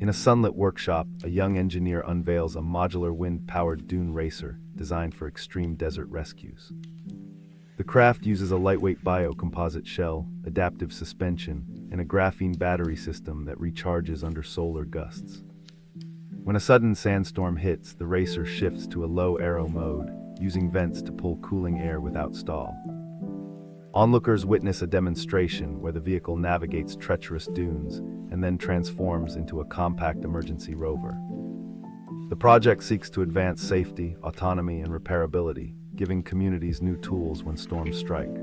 In a sunlit workshop, a young engineer unveils a modular wind-powered dune racer designed for extreme desert rescues. The craft uses a lightweight biocomposite shell, adaptive suspension, and a graphene battery system that recharges under solar gusts. When a sudden sandstorm hits, the racer shifts to a low aero mode, using vents to pull cooling air without stall. Onlookers witness a demonstration where the vehicle navigates treacherous dunes and then transforms into a compact emergency rover. The project seeks to advance safety, autonomy, and repairability, giving communities new tools when storms strike.